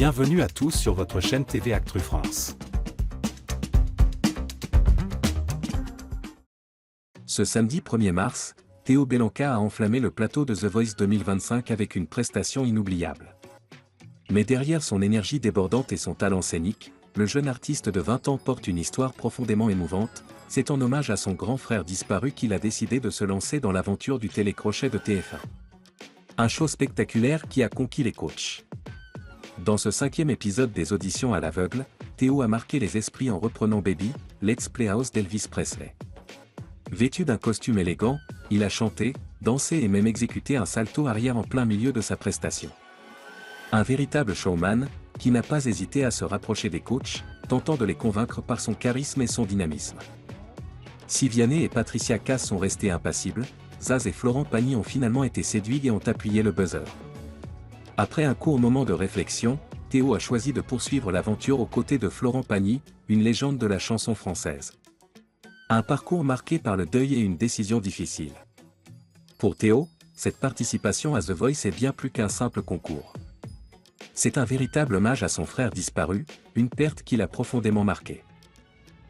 Bienvenue à tous sur votre chaîne TV Actu France. Ce samedi 1er mars, Théo Bellanca a enflammé le plateau de The Voice 2025 avec une prestation inoubliable. Mais derrière son énergie débordante et son talent scénique, le jeune artiste de 20 ans porte une histoire profondément émouvante. C'est en hommage à son grand frère disparu qu'il a décidé de se lancer dans l'aventure du télécrochet de TF1. Un show spectaculaire qui a conquis les coachs. Dans ce 5e épisode des auditions à l'aveugle, Théo a marqué les esprits en reprenant Baby, Let's Play House d'Elvis Presley. Vêtu d'un costume élégant, il a chanté, dansé et même exécuté un salto arrière en plein milieu de sa prestation. Un véritable showman, qui n'a pas hésité à se rapprocher des coachs, tentant de les convaincre par son charisme et son dynamisme. Si Vianney et Patricia Cass sont restés impassibles, Zaz et Florent Pagny ont finalement été séduits et ont appuyé le buzzer. Après un court moment de réflexion, Théo a choisi de poursuivre l'aventure aux côtés de Florent Pagny, une légende de la chanson française. Un parcours marqué par le deuil et une décision difficile. Pour Théo, cette participation à The Voice est bien plus qu'un simple concours. C'est un véritable hommage à son frère disparu, une perte qui l'a profondément marqué.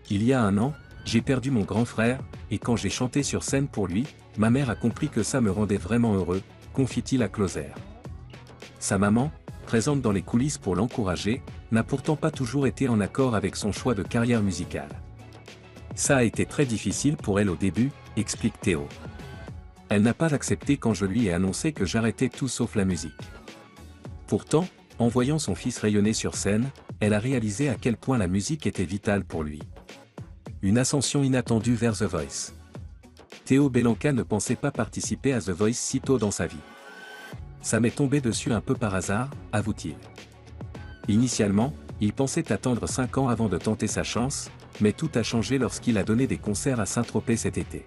Il y a un an, j'ai perdu mon grand frère, et quand j'ai chanté sur scène pour lui, ma mère a compris que ça me rendait vraiment heureux, confie-t-il à Closer. Sa maman, présente dans les coulisses pour l'encourager, n'a pourtant pas toujours été en accord avec son choix de carrière musicale. Ça a été très difficile pour elle au début, explique Théo. Elle n'a pas accepté quand je lui ai annoncé que j'arrêtais tout sauf la musique. Pourtant, en voyant son fils rayonner sur scène, elle a réalisé à quel point la musique était vitale pour lui. Une ascension inattendue vers The Voice. Théo Bellanca ne pensait pas participer à The Voice si tôt dans sa vie. Ça m'est tombé dessus un peu par hasard, avoue-t-il. Initialement, il pensait attendre 5 ans avant de tenter sa chance, mais tout a changé lorsqu'il a donné des concerts à Saint-Tropez cet été.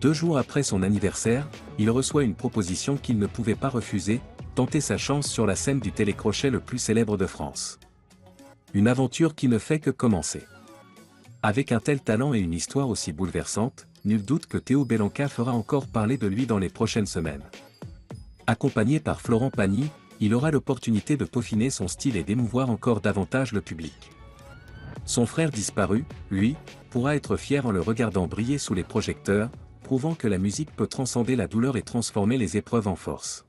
2 jours après son anniversaire, il reçoit une proposition qu'il ne pouvait pas refuser, tenter sa chance sur la scène du télécrochet le plus célèbre de France. Une aventure qui ne fait que commencer. Avec un tel talent et une histoire aussi bouleversante, nul doute que Théo Bellanca fera encore parler de lui dans les prochaines semaines. Accompagné par Florent Pagny, il aura l'opportunité de peaufiner son style et d'émouvoir encore davantage le public. Son frère disparu, lui, pourra être fier en le regardant briller sous les projecteurs, prouvant que la musique peut transcender la douleur et transformer les épreuves en force.